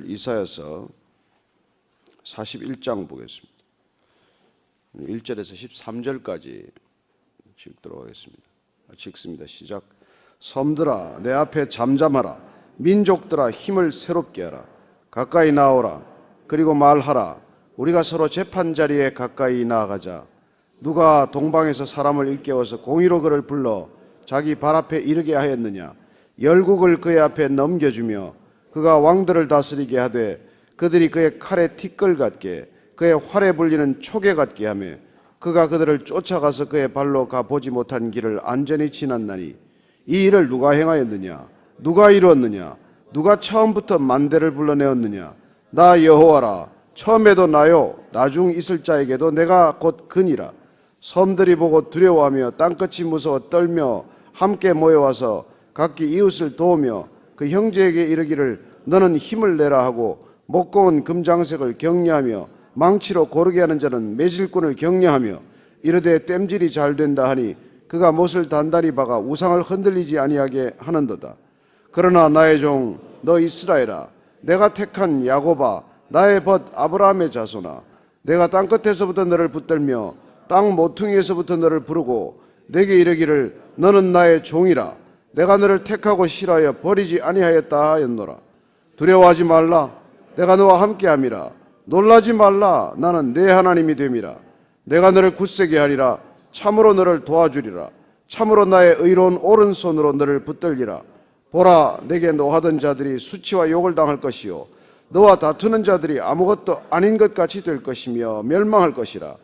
이사야서 41장 보겠습니다. 1절에서 13절까지 읽도록 하겠습니다. 읽습니다. 시작. 섬들아 내 앞에 잠잠하라. 민족들아 힘을 새롭게 하라. 가까이 나오라. 그리고 말하라. 우리가 서로 재판자리에 가까이 나아가자. 누가 동방에서 사람을 일깨워서 공의로 그를 불러 자기 발 앞에 이르게 하였느냐. 열국을 그의 앞에 넘겨주며 그가 왕들을 다스리게 하되 그들이 그의 칼에 티끌 같게 그의 활에 불리는 촉에 같게 하며 그가 그들을 쫓아가서 그의 발로 가보지 못한 길을 안전히 지났나니 이 일을 누가 행하였느냐. 누가 이루었느냐. 누가 처음부터 만대를 불러내었느냐. 나 여호와라. 처음에도 나요 나중 있을 자에게도 내가 곧 그니라. 섬들이 보고 두려워하며 땅끝이 무서워 떨며 함께 모여와서 각기 이웃을 도우며 그 형제에게 이르기를 너는 힘을 내라 하고 목공은 금장색을 격려하며 망치로 고르게 하는 자는 매질꾼을 격려하며 이르되 땜질이 잘 된다 하니 그가 못을 단단히 박아 우상을 흔들리지 아니하게 하는도다. 그러나 나의 종 너 이스라엘아 내가 택한 야곱아 나의 벗 아브라함의 자손아 내가 땅끝에서부터 너를 붙들며 땅 모퉁이에서부터 너를 부르고 내게 이르기를 너는 나의 종이라. 내가 너를 택하고 싫어하여 버리지 아니하였다 하였노라. 두려워하지 말라. 내가 너와 함께함이라. 놀라지 말라. 나는 내 하나님이 됨이라. 내가 너를 굳세게 하리라. 참으로 너를 도와주리라. 참으로 나의 의로운 오른손으로 너를 붙들리라. 보라 내게 노하던 자들이 수치와 욕을 당할 것이요 너와 다투는 자들이 아무것도 아닌 것 같이 될 것이며 멸망할 것이라.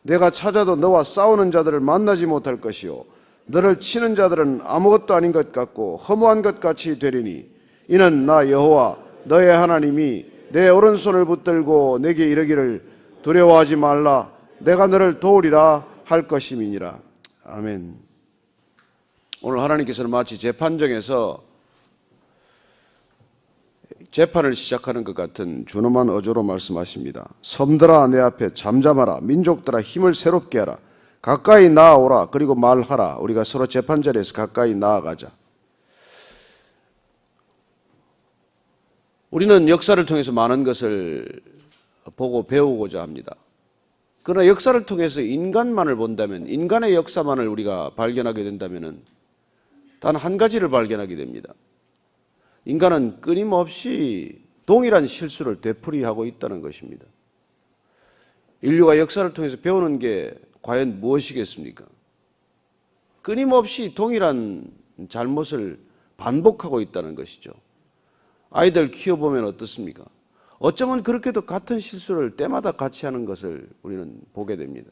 내가 찾아도 너와 싸우는 자들을 만나지 못할 것이요 너를 치는 자들은 아무것도 아닌 것 같고 허무한 것 같이 되리니 이는 나 여호와 너의 하나님이 내 오른손을 붙들고 내게 이르기를 두려워하지 말라. 내가 너를 도우리라 할 것임이니라. 아멘. 오늘 하나님께서는 마치 재판정에서 재판을 시작하는 것 같은 준엄한 어조로 말씀하십니다. 섬들아 내 앞에 잠잠하라. 민족들아 힘을 새롭게 하라. 가까이 나아오라. 그리고 말하라. 우리가 서로 재판자리에서 가까이 나아가자. 우리는 역사를 통해서 많은 것을 보고 배우고자 합니다. 그러나 역사를 통해서 인간만을 본다면, 인간의 역사만을 우리가 발견하게 된다면 단 한 가지를 발견하게 됩니다. 인간은 끊임없이 동일한 실수를 되풀이하고 있다는 것입니다. 인류가 역사를 통해서 배우는 게 과연 무엇이겠습니까? 끊임없이 동일한 잘못을 반복하고 있다는 것이죠. 아이들 키워보면 어떻습니까? 어쩌면 그렇게도 같은 실수를 때마다 같이 하는 것을 우리는 보게 됩니다.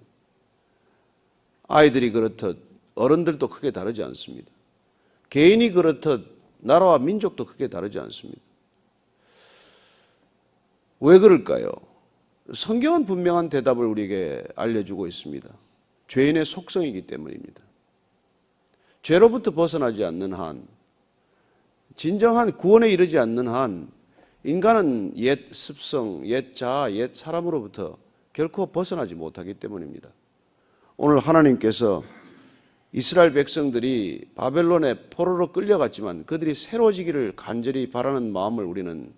아이들이 그렇듯 어른들도 크게 다르지 않습니다. 개인이 그렇듯 나라와 민족도 크게 다르지 않습니다. 왜 그럴까요? 성경은 분명한 대답을 우리에게 알려주고 있습니다. 죄인의 속성이기 때문입니다. 죄로부터 벗어나지 않는 한, 진정한 구원에 이르지 않는 한 인간은 옛 습성, 옛 자아, 옛 사람으로부터 결코 벗어나지 못하기 때문입니다. 오늘 하나님께서 이스라엘 백성들이 바벨론의 포로로 끌려갔지만 그들이 새로워지기를 간절히 바라는 마음을 우리는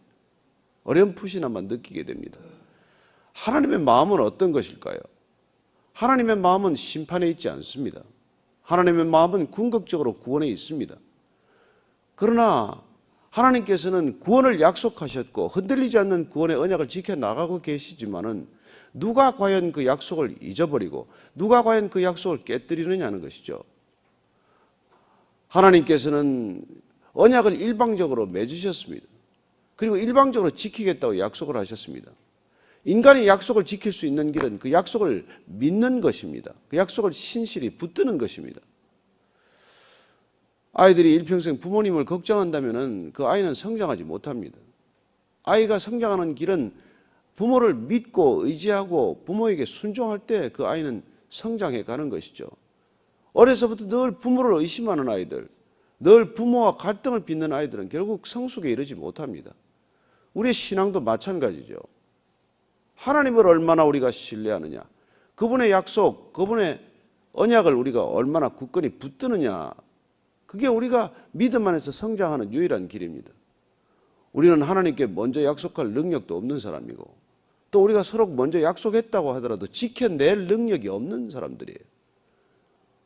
어렴풋이나마 느끼게 됩니다. 하나님의 마음은 어떤 것일까요? 하나님의 마음은 심판에 있지 않습니다. 하나님의 마음은 궁극적으로 구원에 있습니다. 그러나 하나님께서는 구원을 약속하셨고 흔들리지 않는 구원의 언약을 지켜나가고 계시지만은 누가 과연 그 약속을 잊어버리고 누가 과연 그 약속을 깨뜨리느냐는 것이죠. 하나님께서는 언약을 일방적으로 맺으셨습니다. 그리고 일방적으로 지키겠다고 약속을 하셨습니다. 인간이 약속을 지킬 수 있는 길은 그 약속을 믿는 것입니다. 그 약속을 신실히 붙드는 것입니다. 아이들이 일평생 부모님을 걱정한다면 그 아이는 성장하지 못합니다. 아이가 성장하는 길은 부모를 믿고 의지하고 부모에게 순종할 때 그 아이는 성장해 가는 것이죠. 어려서부터 늘 부모를 의심하는 아이들, 늘 부모와 갈등을 빚는 아이들은 결국 성숙에 이르지 못합니다. 우리의 신앙도 마찬가지죠. 하나님을 얼마나 우리가 신뢰하느냐, 그분의 약속, 그분의 언약을 우리가 얼마나 굳건히 붙드느냐, 그게 우리가 믿음 안에서 성장하는 유일한 길입니다. 우리는 하나님께 먼저 약속할 능력도 없는 사람이고 또 우리가 서로 먼저 약속했다고 하더라도 지켜낼 능력이 없는 사람들이에요.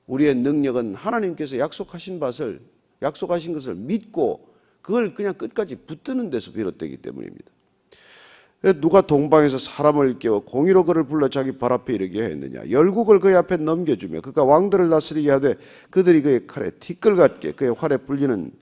우리의 능력은 하나님께서 약속하신 것을 믿고 그걸 그냥 끝까지 붙드는 데서 비롯되기 때문입니다. 누가 동방에서 사람을 깨워 공의로 그를 불러 자기 발 앞에 이르게 했느냐. 열국을 그의 앞에 넘겨주며 그가 왕들을 다스리게 하되 그들이 그의 칼에 티끌 같게 그의 활에 불리는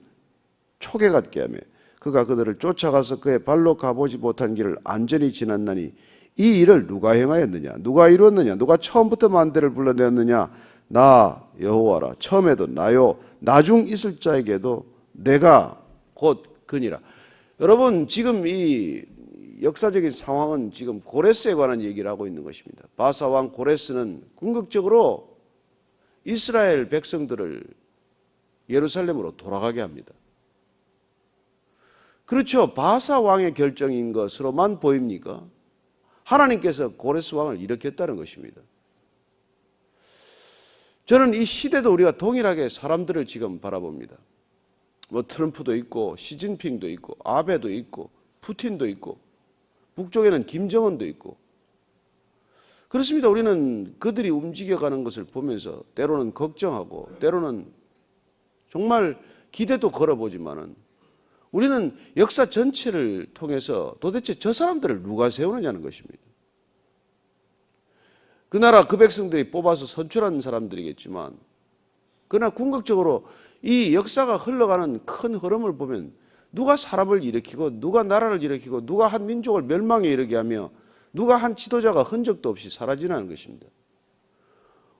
초계 같게 하며 그가 그들을 쫓아가서 그의 발로 가보지 못한 길을 안전히 지났나니 이 일을 누가 행하였느냐. 누가 이루었느냐. 누가 처음부터 만대를 불러내었느냐. 나 여호와라. 처음에도 나요 나중 있을 자에게도 내가 곧 그니라. 여러분 지금 이 역사적인 상황은 지금 고레스에 관한 얘기를 하고 있는 것입니다. 바사 왕 고레스는 궁극적으로 이스라엘 백성들을 예루살렘으로 돌아가게 합니다. 그렇죠. 바사 왕의 결정인 것으로만 보입니까? 하나님께서 고레스 왕을 일으켰다는 것입니다. 저는 이 시대도 우리가 동일하게 사람들을 지금 바라봅니다. 뭐 트럼프도 있고 시진핑도 있고 아베도 있고 푸틴도 있고 북쪽에는 김정은도 있고 그렇습니다. 우리는 그들이 움직여가는 것을 보면서 때로는 걱정하고 때로는 정말 기대도 걸어보지만은 우리는 역사 전체를 통해서 도대체 저 사람들을 누가 세우느냐는 것입니다. 그 나라 그 백성들이 뽑아서 선출한 사람들이겠지만 그러나 궁극적으로 이 역사가 흘러가는 큰 흐름을 보면 누가 사람을 일으키고 누가 나라를 일으키고 누가 한 민족을 멸망에 이르게 하며 누가 한 지도자가 흔적도 없이 사라지는 것입니다.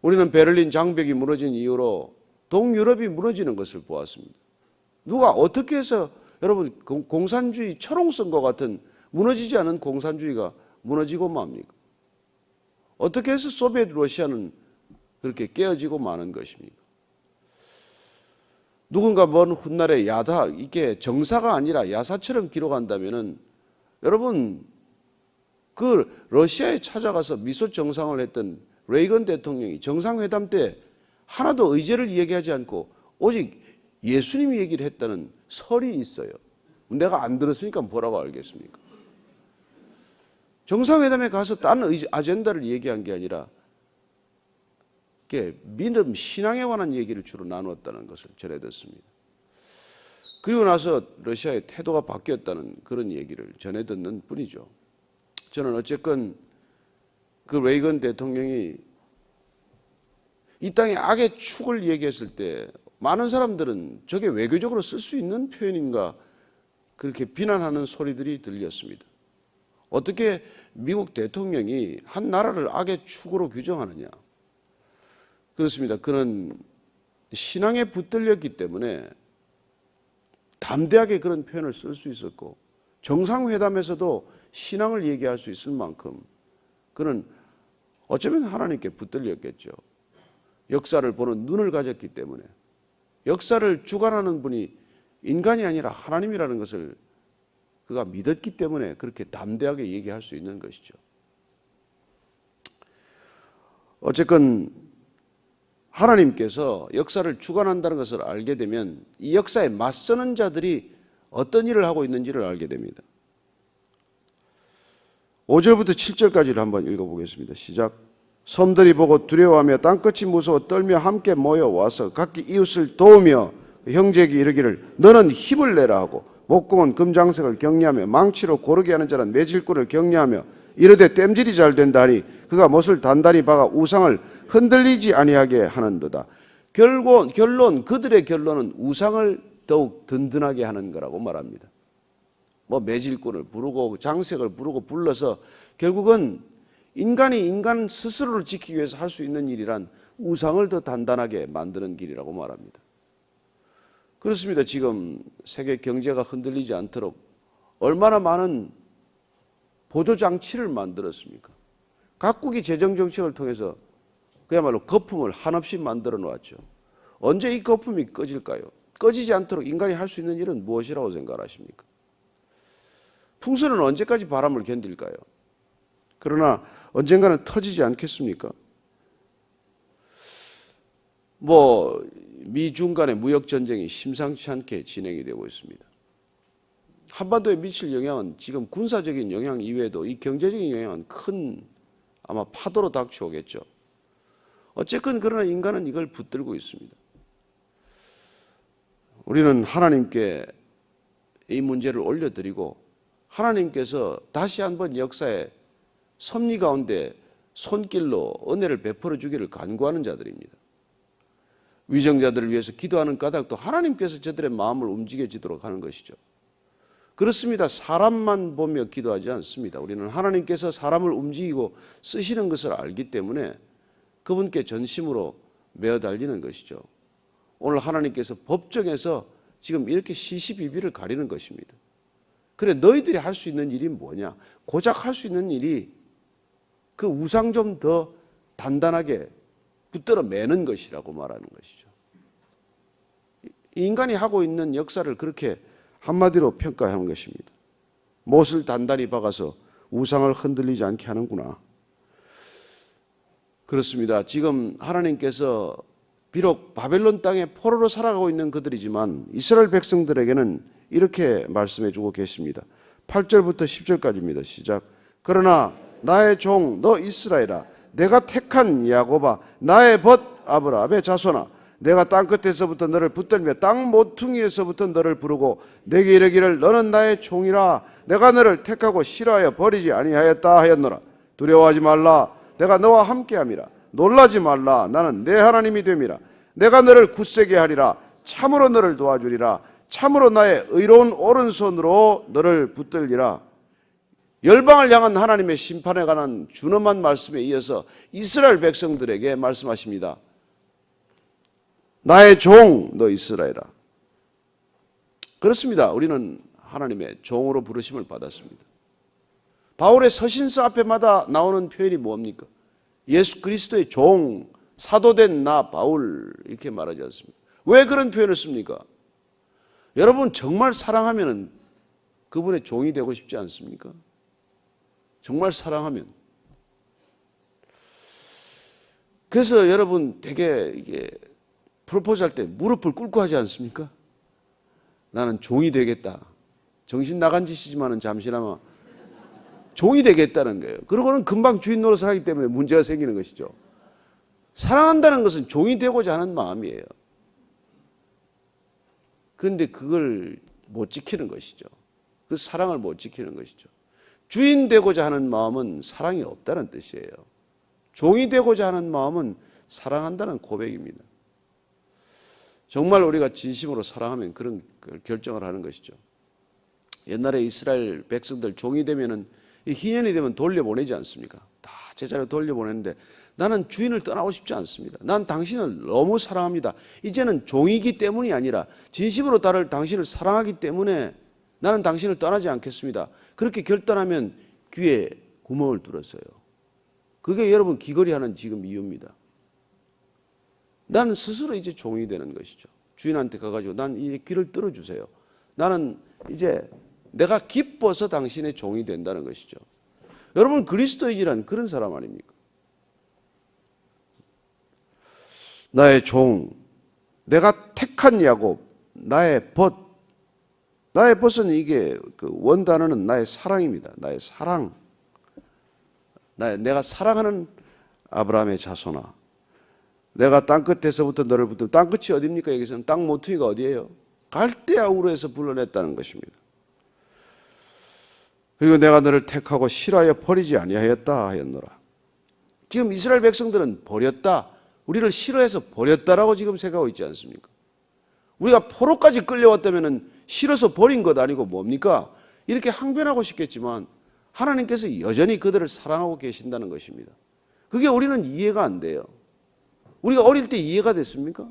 우리는 베를린 장벽이 무너진 이후로 동유럽이 무너지는 것을 보았습니다. 누가 어떻게 해서 여러분 공산주의 철옹성과 같은 무너지지 않은 공산주의가 무너지고 맙니까? 어떻게 해서 소비에트 러시아는 그렇게 깨어지고 마는 것입니까? 누군가 먼 훗날에 야다 이게 정사가 아니라 야사처럼 기록한다면은 여러분 그 러시아에 찾아가서 미소 정상을 했던 레이건 대통령이 정상회담 때 하나도 의제를 얘기하지 않고 오직 예수님이 얘기를 했다는 설이 있어요. 내가 안 들었으니까 뭐라고 알겠습니까? 정상회담에 가서 딴 아젠다를 얘기한 게 아니라 믿음, 신앙에 관한 얘기를 주로 나누었다는 것을 전해 듣습니다. 그리고 나서 러시아의 태도가 바뀌었다는 그런 얘기를 전해 듣는 뿐이죠. 저는 어쨌건 그 레이건 대통령이 이 땅의 악의 축을 얘기했을 때 많은 사람들은 저게 외교적으로 쓸 수 있는 표현인가 그렇게 비난하는 소리들이 들렸습니다. 어떻게 미국 대통령이 한 나라를 악의 축으로 규정하느냐. 그렇습니다. 그는 신앙에 붙들렸기 때문에 담대하게 그런 표현을 쓸 수 있었고 정상회담에서도 신앙을 얘기할 수 있을 만큼 그는 어쩌면 하나님께 붙들렸겠죠. 역사를 보는 눈을 가졌기 때문에 역사를 주관하는 분이 인간이 아니라 하나님이라는 것을 그가 믿었기 때문에 그렇게 담대하게 얘기할 수 있는 것이죠. 어쨌건 하나님께서 역사를 주관한다는 것을 알게 되면 이 역사에 맞서는 자들이 어떤 일을 하고 있는지를 알게 됩니다. 5절부터 7절까지를 한번 읽어보겠습니다. 시작. 섬들이 보고 두려워하며 땅끝이 무서워 떨며 함께 모여와서 각기 이웃을 도우며 형제에게 이르기를 너는 힘을 내라 하고 목공은 금장색을 격려하며 망치로 고르게 하는 자는 매질꾼을 격려하며 이르되 땜질이 잘 된다 하니 그가 못을 단단히 박아 우상을 흔들리지 아니하게 하는도다. 그들의 결론은 우상을 더욱 든든하게 하는 거라고 말합니다. 뭐 매질꾼을 부르고 장색을 부르고 불러서 결국은 인간이 인간 스스로를 지키기 위해서 할 수 있는 일이란 우상을 더 단단하게 만드는 길이라고 말합니다. 그렇습니다. 지금 세계 경제가 흔들리지 않도록 얼마나 많은 보조장치를 만들었습니까? 각국이 재정정책을 통해서 그야말로 거품을 한없이 만들어 놓았죠. 언제 이 거품이 꺼질까요? 꺼지지 않도록 인간이 할 수 있는 일은 무엇이라고 생각하십니까? 풍선은 언제까지 바람을 견딜까요? 그러나 언젠가는 터지지 않겠습니까? 미중 간의 무역 전쟁이 심상치 않게 진행이 되고 있습니다. 한반도에 미칠 영향은 지금 군사적인 영향 이외에도 이 경제적인 영향은 큰 아마 파도로 닥쳐오겠죠. 어쨌건 그러나 인간은 이걸 붙들고 있습니다. 우리는 하나님께 이 문제를 올려드리고 하나님께서 다시 한번 역사의 섭리 가운데 손길로 은혜를 베풀어 주기를 간구하는 자들입니다. 위정자들을 위해서 기도하는 까닭도 하나님께서 저들의 마음을 움직여지도록 하는 것이죠. 그렇습니다. 사람만 보며 기도하지 않습니다. 우리는 하나님께서 사람을 움직이고 쓰시는 것을 알기 때문에 그분께 전심으로 매어 달리는 것이죠. 오늘 하나님께서 법정에서 지금 이렇게 시시비비를 가리는 것입니다. 그래, 너희들이 할 수 있는 일이 뭐냐? 고작 할 수 있는 일이 그 우상 좀 더 단단하게 붙들어 매는 것이라고 말하는 것이죠. 인간이 하고 있는 역사를 그렇게 한마디로 평가하는 것입니다. 못을 단단히 박아서 우상을 흔들리지 않게 하는구나. 그렇습니다. 지금 하나님께서 비록 바벨론 땅에 포로로 살아가고 있는 그들이지만 이스라엘 백성들에게는 이렇게 말씀해 주고 계십니다. 8절부터 10절까지입니다. 시작. 그러나 나의 종 너 이스라엘아, 내가 택한 야곱아, 나의 벗 아브라함의 자손아, 내가 땅끝에서부터 너를 붙들며 땅 모퉁이에서부터 너를 부르고 내게 이르기를 너는 나의 종이라. 내가 너를 택하고 싫어하여 버리지 아니하였다 하였노라. 두려워하지 말라. 내가 너와 함께함이라. 놀라지 말라. 나는 내 하나님이 됨이라. 내가 너를 굳세게 하리라. 참으로 너를 도와주리라. 참으로 나의 의로운 오른손으로 너를 붙들리라. 열방을 향한 하나님의 심판에 관한 준엄한 말씀에 이어서 이스라엘 백성들에게 말씀하십니다. 나의 종 너 이스라엘아. 그렇습니다. 우리는 하나님의 종으로 부르심을 받았습니다. 바울의 서신서 앞에마다 나오는 표현이 뭡니까? 예수 그리스도의 종, 사도된 나 바울 이렇게 말하지 않습니까? 왜 그런 표현을 씁니까? 여러분 정말 사랑하면 그분의 종이 되고 싶지 않습니까? 정말 사랑하면. 그래서 여러분 되게 이게 프로포즈 할 때 무릎을 꿇고 하지 않습니까? 나는 종이 되겠다. 정신 나간 짓이지만은 잠시나마 종이 되겠다는 거예요. 그러고는 금방 주인 노릇을 하기 때문에 문제가 생기는 것이죠. 사랑한다는 것은 종이 되고자 하는 마음이에요. 그런데 그걸 못 지키는 것이죠. 그 사랑을 못 지키는 것이죠. 주인 되고자 하는 마음은 사랑이 없다는 뜻이에요. 종이 되고자 하는 마음은 사랑한다는 고백입니다. 정말 우리가 진심으로 사랑하면 그런 결정을 하는 것이죠. 옛날에 이스라엘 백성들 종이 되면은 희년이 되면 돌려보내지 않습니까? 다 제자로 돌려보내는데 나는 주인을 떠나고 싶지 않습니다. 난 당신을 너무 사랑합니다. 이제는 종이기 때문이 아니라 진심으로 당신을 사랑하기 때문에 나는 당신을 떠나지 않겠습니다. 그렇게 결단하면 귀에 구멍을 뚫었어요. 그게 여러분 귀걸이하는 지금 이유입니다. 나는 스스로 이제 종이 되는 것이죠. 주인한테 가가지고 난 이제 귀를 뚫어주세요. 나는 이제 내가 기뻐서 당신의 종이 된다는 것이죠. 여러분 그리스도인이란 그런 사람 아닙니까? 나의 종, 내가 택한 야곱, 나의 벗. 나의 벗은 이게 그 원단어는 나의 사랑입니다. 나의 사랑. 내가 사랑하는 아브라함의 자손아. 내가 땅끝에서부터 너를 붙들고, 땅끝이 어디입니까? 여기서는 땅 모퉁이가 어디예요? 갈대아 우르에서 불러냈다는 것입니다. 그리고 내가 너를 택하고 싫어하여 버리지 아니하였다 하였노라. 지금 이스라엘 백성들은 버렸다, 우리를 싫어해서 버렸다라고 지금 생각하고 있지 않습니까? 우리가 포로까지 끌려왔다면 싫어서 버린 것 아니고 뭡니까? 이렇게 항변하고 싶겠지만 하나님께서 여전히 그들을 사랑하고 계신다는 것입니다. 그게 우리는 이해가 안 돼요. 우리가 어릴 때 이해가 됐습니까?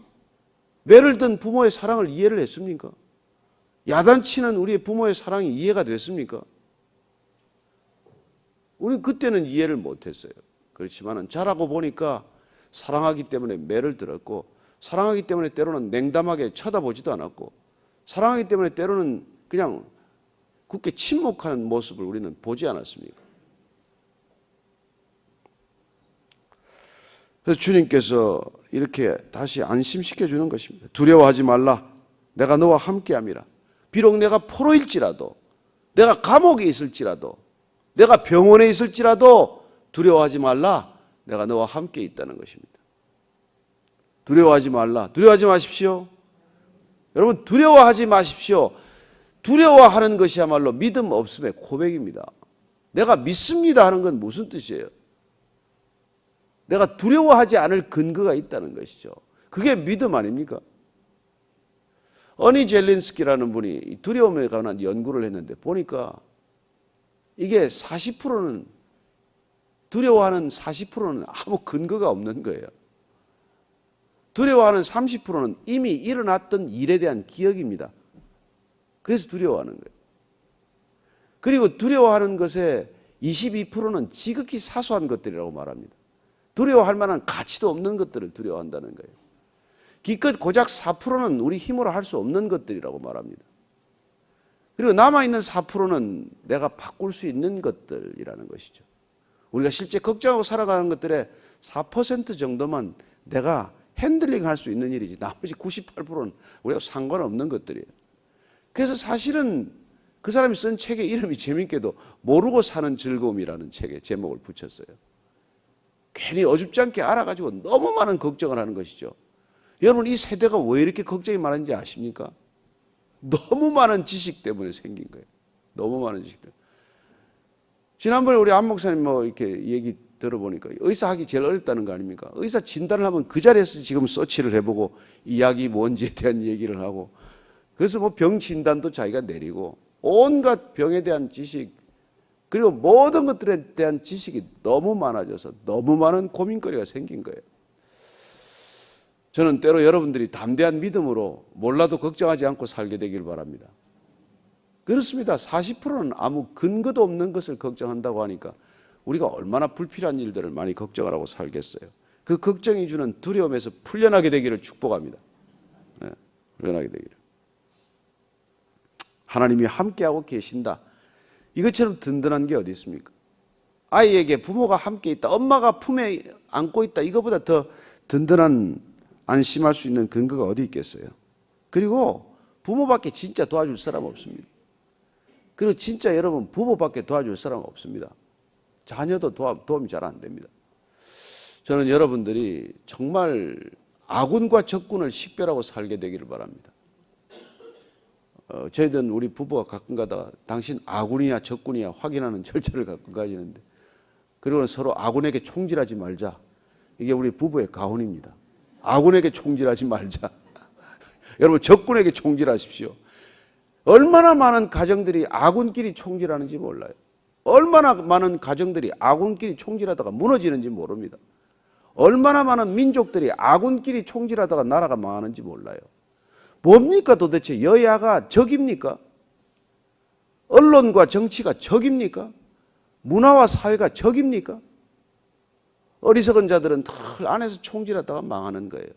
매를 든 부모의 사랑을 이해를 했습니까? 야단치는 우리의 부모의 사랑이 이해가 됐습니까? 우리는 그때는 이해를 못했어요. 그렇지만 자라고 보니까 사랑하기 때문에 매를 들었고, 사랑하기 때문에 때로는 냉담하게 쳐다보지도 않았고, 사랑하기 때문에 때로는 그냥 굳게 침묵하는 모습을 우리는 보지 않았습니까? 그래서 주님께서 이렇게 다시 안심시켜 주는 것입니다. 두려워하지 말라. 내가 너와 함께함이라. 비록 내가 포로일지라도 내가 감옥에 있을지라도, 내가 병원에 있을지라도 두려워하지 말라. 내가 너와 함께 있다는 것입니다. 두려워하지 말라. 두려워하지 마십시오. 여러분, 두려워하지 마십시오. 두려워하는 것이야말로 믿음 없음의 고백입니다. 내가 믿습니다 하는 건 무슨 뜻이에요? 내가 두려워하지 않을 근거가 있다는 것이죠. 그게 믿음 아닙니까? 어니 젤린스키라는 분이 두려움에 관한 연구를 했는데 보니까 이게 40%는, 두려워하는 40%는 아무 근거가 없는 거예요. 두려워하는 30%는 이미 일어났던 일에 대한 기억입니다. 그래서 두려워하는 거예요. 그리고 두려워하는 것의 22%는 지극히 사소한 것들이라고 말합니다. 두려워할 만한 가치도 없는 것들을 두려워한다는 거예요. 기껏 고작 4%는 우리 힘으로 할 수 없는 것들이라고 말합니다. 그리고 남아있는 4%는 내가 바꿀 수 있는 것들이라는 것이죠. 우리가 실제 걱정하고 살아가는 것들의 4% 정도만 내가 핸들링 할 수 있는 일이지, 나머지 98%는 우리가 상관없는 것들이에요. 그래서 사실은 그 사람이 쓴 책의 이름이 재밌게도 모르고 사는 즐거움이라는 책에 제목을 붙였어요. 괜히 어줍지 않게 알아가지고 너무 많은 걱정을 하는 것이죠. 여러분, 이 세대가 왜 이렇게 걱정이 많은지 아십니까? 너무 많은 지식 때문에 생긴 거예요. 너무 많은 지식 때문에. 지난번에 우리 안 목사님 이렇게 얘기 들어보니까 의사하기 제일 어렵다는 거 아닙니까? 의사 진단을 하면 그 자리에서 지금 서치를 해보고 이 약이 뭔지에 대한 얘기를 하고, 그래서 병 진단도 자기가 내리고, 온갖 병에 대한 지식, 그리고 모든 것들에 대한 지식이 너무 많아져서 너무 많은 고민거리가 생긴 거예요. 저는 때로 여러분들이 담대한 믿음으로 몰라도 걱정하지 않고 살게 되길 바랍니다. 그렇습니다. 40%는 아무 근거도 없는 것을 걱정한다고 하니까 우리가 얼마나 불필요한 일들을 많이 걱정을 하고 살겠어요. 그 걱정이 주는 두려움에서 풀려나게 되기를 축복합니다. 네, 풀려나게 되기를. 하나님이 함께하고 계신다. 이것처럼 든든한 게 어디 있습니까? 아이에게 부모가 함께 있다, 엄마가 품에 안고 있다, 이거보다 더 든든한, 안심할 수 있는 근거가 어디 있겠어요? 그리고 부모밖에 진짜 도와줄 사람 없습니다. 그리고 진짜 여러분, 부모밖에 도와줄 사람 없습니다. 자녀도 도움이 잘 안 됩니다. 저는 여러분들이 정말 아군과 적군을 식별하고 살게 되기를 바랍니다. 저희들은 우리 부부가 가끔 가다가 당신 아군이냐 적군이냐 확인하는 절차를 가끔 가지는데, 그리고 서로 아군에게 총질하지 말자. 이게 우리 부부의 가훈입니다. 아군에게 총질하지 말자. 여러분, 적군에게 총질하십시오. 얼마나 많은 가정들이 아군끼리 총질하는지 몰라요. 얼마나 많은 가정들이 아군끼리 총질하다가 무너지는지 모릅니다. 얼마나 많은 민족들이 아군끼리 총질하다가 나라가 망하는지 몰라요. 뭡니까 도대체? 여야가 적입니까? 언론과 정치가 적입니까? 문화와 사회가 적입니까? 어리석은 자들은 털 안에서 총질하다가 망하는 거예요.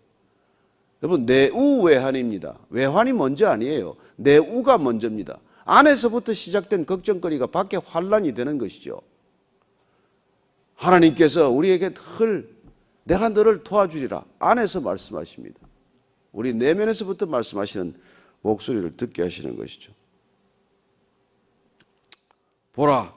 여러분, 내우외환입니다. 외환이 먼저 아니에요. 내우가 먼저입니다. 안에서부터 시작된 걱정거리가 밖에 환란이 되는 것이죠. 하나님께서 우리에게 늘 내가 너를 도와주리라 안에서 말씀하십니다. 우리 내면에서부터 말씀하시는 목소리를 듣게 하시는 것이죠. 보라,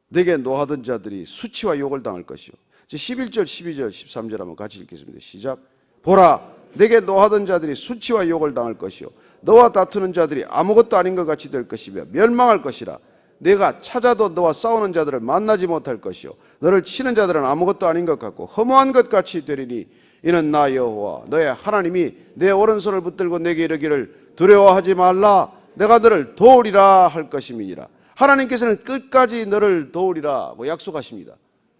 내게 노하던 자들이 수치와 욕을 당할 것이요. 11절, 12절, 13절 한번 같이 읽겠습니다. 시작. 보라, 내게 노하던 자들이 수치와 욕을 당할 것이요. 너와 다투는 자들이 아무것도 아닌 것 같이 될 것이며 멸망할 것이라. 내가 찾아도 너와 싸우는 자들을 만나지 못할 것이요. 너를 치는 자들은 아무것도 아닌 것 같고 허무한 것 같이 되리니 이는 나 여호와 너의 하나님이 내 오른손을 붙들고 내게 이르기를 두려워하지 말라. 내가 너를 도우리라 할 것임이니라. 하나님께서는 끝까지 너를 도우리라고 약속하십니다.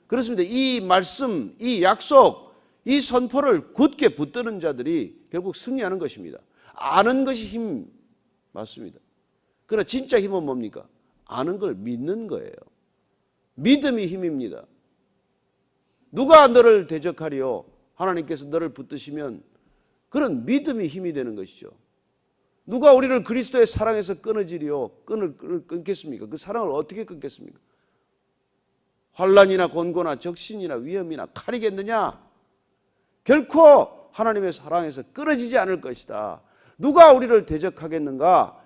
그렇습니다. 이 말씀, 이 약속, 이 선포를 굳게 붙드는 자들이 결국 승리하는 것입니다. 아는 것이 힘 맞습니다. 그러나 진짜 힘은 뭡니까? 아는 걸 믿는 거예요. 믿음이 힘입니다. 누가 너를 대적하리요? 하나님께서 너를 붙드시면 그런 믿음이 힘이 되는 것이죠. 누가 우리를 그리스도의 사랑에서 끊어지리요? 끊겠습니까? 그 사랑을 어떻게 끊겠습니까? 환난이나 곤고나 적신이나 위험이나 칼이겠느냐? 결코 하나님의 사랑에서 끊어지지 않을 것이다. 누가 우리를 대적하겠는가?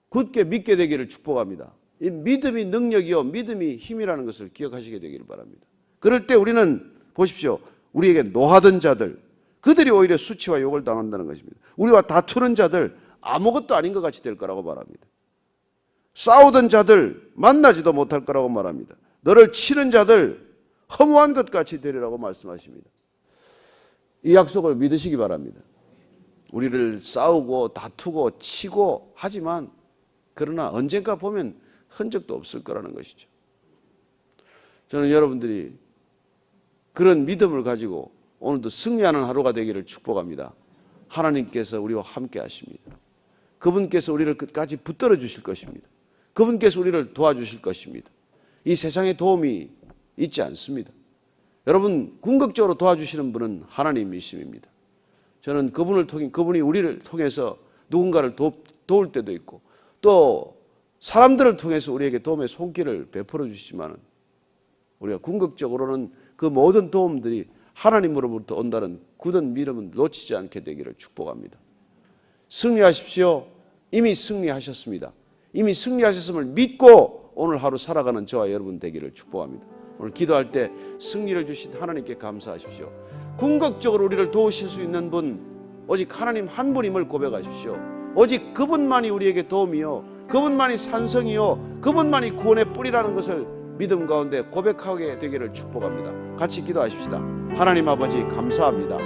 굳게 믿게 되기를 축복합니다. 이 믿음이 능력이요 믿음이 힘이라는 것을 기억하시게 되기를 바랍니다. 그럴 때 우리는 보십시오. 우리에게 노하던 자들, 그들이 오히려 수치와 욕을 당한다는 것입니다. 우리와 다투는 자들 아무것도 아닌 것 같이 될 거라고 말합니다. 싸우던 자들 만나지도 못할 거라고 말합니다. 너를 치는 자들 허무한 것 같이 되리라고 말씀하십니다. 이 약속을 믿으시기 바랍니다. 우리를 싸우고 다투고 치고 하지만 그러나 언젠가 보면 흔적도 없을 거라는 것이죠. 저는 여러분들이 그런 믿음을 가지고 오늘도 승리하는 하루가 되기를 축복합니다. 하나님께서 우리와 함께 하십니다. 그분께서 우리를 끝까지 붙들어 주실 것입니다. 그분께서 우리를 도와주실 것입니다. 이 세상에 도움이 있지 않습니다. 여러분, 궁극적으로 도와주시는 분은 하나님이십니다. 저는 그분이 우리를 통해서 누군가를 도울 때도 있고 또 사람들을 통해서 우리에게 도움의 손길을 베풀어 주시지만 우리가 궁극적으로는 그 모든 도움들이 하나님으로부터 온다는 굳은 믿음은 놓치지 않게 되기를 축복합니다. 승리하십시오. 이미 승리하셨습니다. 이미 승리하셨음을 믿고 오늘 하루 살아가는 저와 여러분 되기를 축복합니다. 오늘 기도할 때 승리를 주신 하나님께 감사하십시오. 궁극적으로 우리를 도우실 수 있는 분 오직 하나님 한 분임을 고백하십시오. 오직 그분만이 우리에게 도움이요 그분만이 산성이요 그분만이 구원의 뿌리라는 것을 믿음 가운데 고백하게 되기를 축복합니다. 같이 기도하십시다. 하나님 아버지 감사합니다.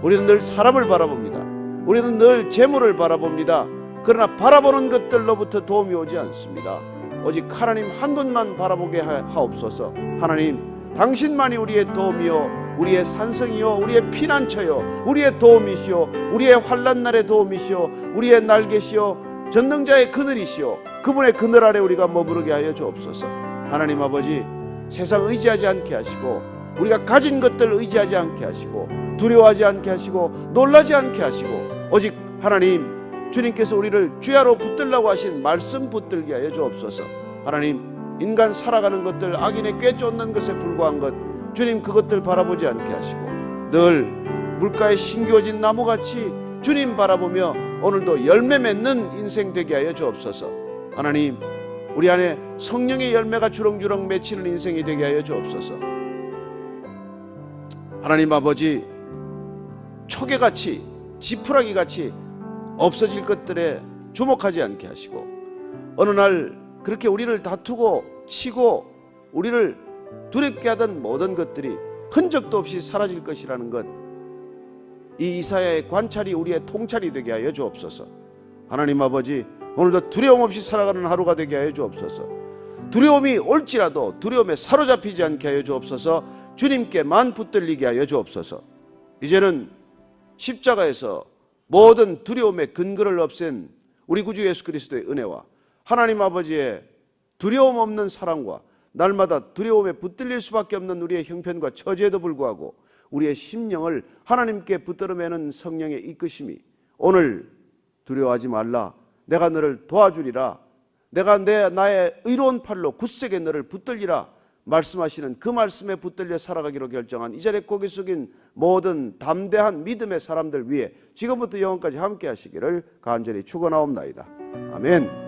우리는 늘 사람을 바라봅니다. 우리는 늘 재물을 바라봅니다. 그러나 바라보는 것들로부터 도움이 오지 않습니다. 오직 하나님 한 분만 바라보게 하옵소서. 하나님 당신만이 우리의 도움이요 우리의 산성이요 우리의 피난처요 우리의 도움이시요 우리의 환난 날의 도움이시요 우리의 날개시요 전능자의 그늘이시요 그분의 그늘 아래 우리가 머무르게 하여 주옵소서. 하나님 아버지 세상 의지하지 않게 하시고 우리가 가진 것들 의지하지 않게 하시고 두려워하지 않게 하시고 놀라지 않게 하시고 오직 하나님 주님께서 우리를 주야로 붙들라고 하신 말씀 붙들게 하여 주옵소서. 하나님 인간 살아가는 것들 악인의 꿰쫓는 것에 불과한 것 주님 그것들 바라보지 않게 하시고 늘 물가에 심겨진 나무같이 주님 바라보며 오늘도 열매 맺는 인생 되게 하여 주옵소서. 하나님 우리 안에 성령의 열매가 주렁주렁 맺히는 인생이 되게 하여 주옵소서. 하나님 아버지 초계같이 지푸라기같이 없어질 것들에 주목하지 않게 하시고 어느 날 그렇게 우리를 다투고 치고 우리를 두렵게 하던 모든 것들이 흔적도 없이 사라질 것이라는 것, 이 이사야의 관찰이 우리의 통찰이 되게 하여 주옵소서. 하나님 아버지 오늘도 두려움 없이 살아가는 하루가 되게 하여 주옵소서. 두려움이 올지라도 두려움에 사로잡히지 않게 하여 주옵소서. 주님께만 붙들리게 하여 주옵소서. 이제는 십자가에서 모든 두려움의 근거를 없앤 우리 구주 예수 그리스도의 은혜와 하나님 아버지의 두려움 없는 사랑과 날마다 두려움에 붙들릴 수밖에 없는 우리의 형편과 처지에도 불구하고 우리의 심령을 하나님께 붙들어매는 성령의 이끄심이 오늘 두려워하지 말라 내가 너를 도와주리라 내가 나의 의로운 팔로 굳세게 너를 붙들리라 말씀하시는 그 말씀에 붙들려 살아가기로 결정한 이 자리에 고개 숙인 모든 담대한 믿음의 사람들 위해 지금부터 영원까지 함께 하시기를 간절히 축원하옵나이다. 아멘.